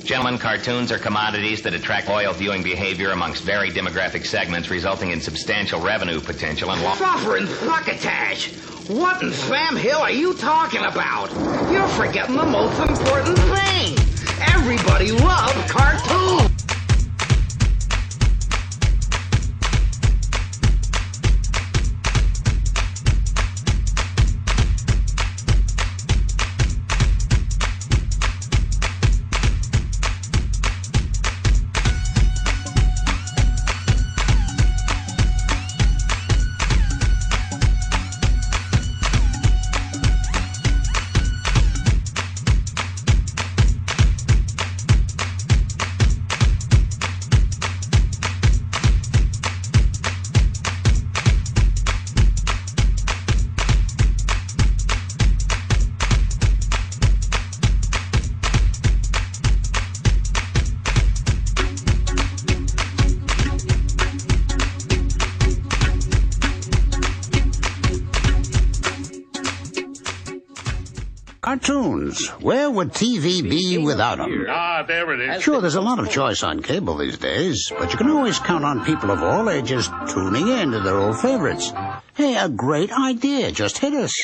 Gentlemen, cartoons are commodities that attract loyal viewing behavior amongst varied demographic segments, resulting in substantial revenue potential and Suffering succotash! What in Sam Hill are you talking about? You're forgetting the most important thing. Everybody loves cartoons. Cartoons. Where would TV be without them? There it is. Sure, there's a lot of choice on cable these days, but you can always count on people of all ages tuning in to their old favorites. Hey, a great idea just hit us.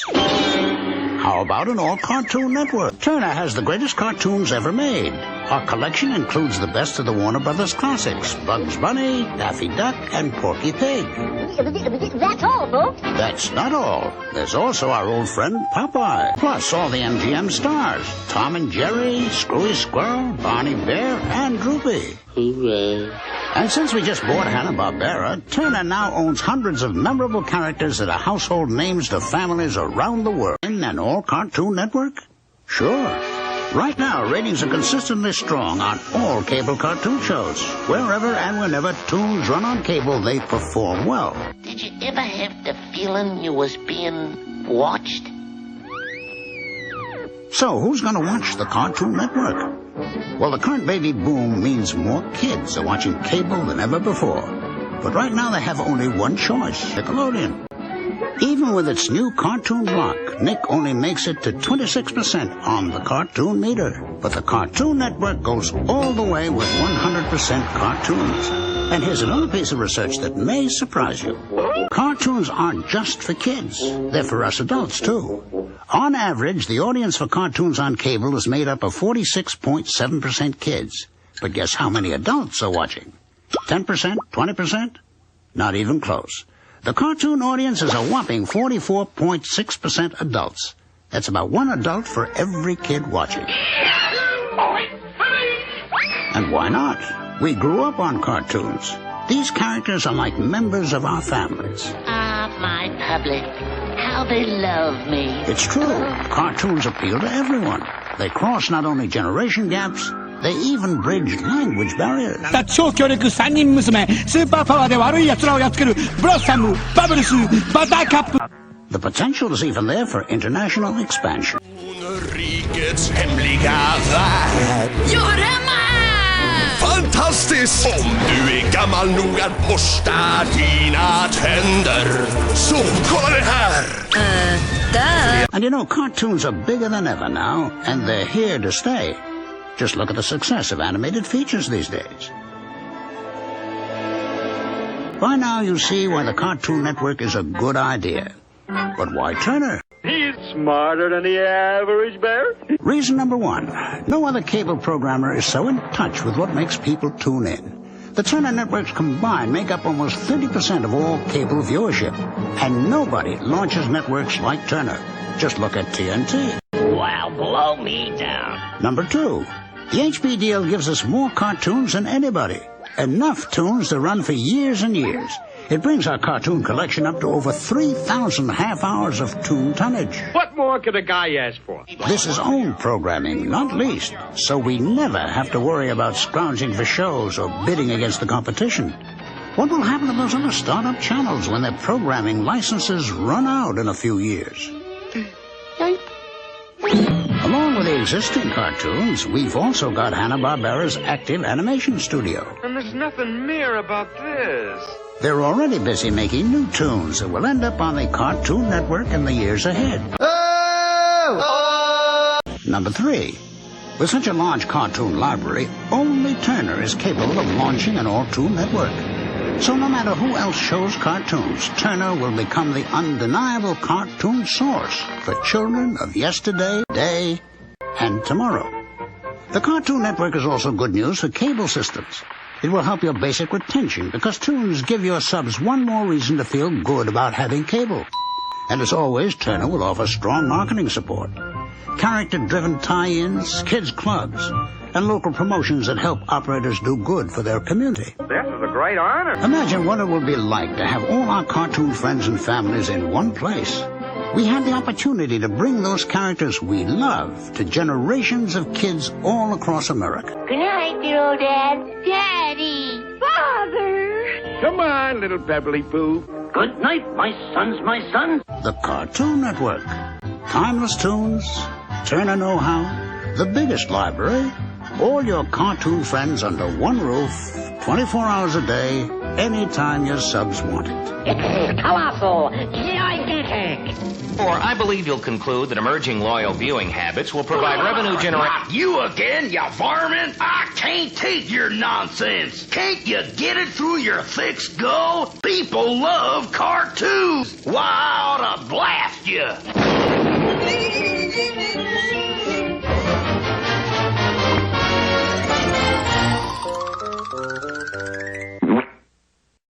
How about an all-cartoon network? Turner has the greatest cartoons ever made. Our collection includes the best of the Warner Brothers classics, Bugs Bunny, Daffy Duck, and Porky Pig. That's all, folks. That's not all. There's also our old friend Popeye, plus all the MGM stars, Tom and Jerry, Screwy Squirrel, Barney Bear, and Droopy. Hooray. And since we just bought Hanna-Barbera, Turner now owns hundreds of memorable characters that are household names to families around the world. In an all-cartoon network? Sure. Right now, ratings are consistently strong on all cable cartoon shows. Wherever and whenever tunes run on cable, they perform well. Did you ever have the feeling you was being watched? So, who's going to watch the Cartoon Network? Well, the current baby boom means more kids are watching cable than ever before. But right now they have only one choice, Nickelodeon. Even with its new cartoon block, Nick only makes it to 26% on the cartoon meter. But the Cartoon Network goes all the way with 100% cartoons. And here's another piece of research that may surprise you. Cartoons aren't just for kids. They're for us adults, too. On average, the audience for cartoons on cable is made up of 46.7% kids. But guess how many adults are watching? 10%? 20%? Not even close. The cartoon audience is a whopping 44.6% adults. That's about one adult for every kid watching. And why not? We grew up on cartoons. These characters are like members of our families. Ah, my public. How they love me. It's true. Cartoons appeal to everyone. They cross not only generation gaps, they even bridge language barriers. 超強力3人娘スーパーパワーで悪い奴らをやっつけるブロッサムバブルスバターカップ The potential is even there for international expansion. Rikets hemliga värld. Fantastiskt! Om du är gammal nog att borsta dina tänder, så kolla det här! And you know, cartoons are bigger than ever now, and they're here to stay. Just look at the success of animated features these days. By now you see why the Cartoon Network is a good idea. But why Turner? He's smarter than the average bear. Reason number one, no other cable programmer is so in touch with what makes people tune in. The Turner networks combined make up almost 30% of all cable viewership. And nobody launches networks like Turner. Just look at TNT. Wow, blow me down. Number two, the HB deal gives us more cartoons than anybody. Enough tunes to run for years and years. It brings our cartoon collection up to over 3,000 half hours of tune tonnage. What more could a guy ask for? This is own programming, not least, so we never have to worry about scrounging for shows or bidding against the competition. What will happen to those other startup channels when their programming licenses run out in a few years? Along with the existing cartoons, we've also got Hanna-Barbera's active animation studio. And there's nothing mere about this. They're already busy making new tunes that will end up on the Cartoon Network in the years ahead. Number three, With such a large cartoon library, only Turner is capable of launching an all-toon network. So no matter who else shows cartoons, Turner will become the undeniable cartoon source for children of yesterday, today, and tomorrow. The Cartoon Network is also good news for cable systems. It will help your basic retention because tunes give your subs one more reason to feel good about having cable. And as always, Turner will offer strong marketing support, character-driven tie-ins, kids' clubs, and local promotions that help operators do good for their community. This is a great honor. Imagine what it will be like to have all our cartoon friends and families in one place. We have the opportunity to bring those characters we love to generations of kids all across America. Good night, dear old Dad. Daddy. Father. Come on, little Beverly Boo. Good night, my sons, my sons. The Cartoon Network. Timeless tunes, Turner know-how, the biggest library, all your cartoon friends under one roof, 24 hours a day, anytime your subs want it. Colossal. Gigantic. Or I believe you'll conclude that emerging loyal viewing habits will provide revenue generation. You again, you varmint? I can't take your nonsense. Can't you get it through your thick skull? People love cartoons. Why, I ought to blast you.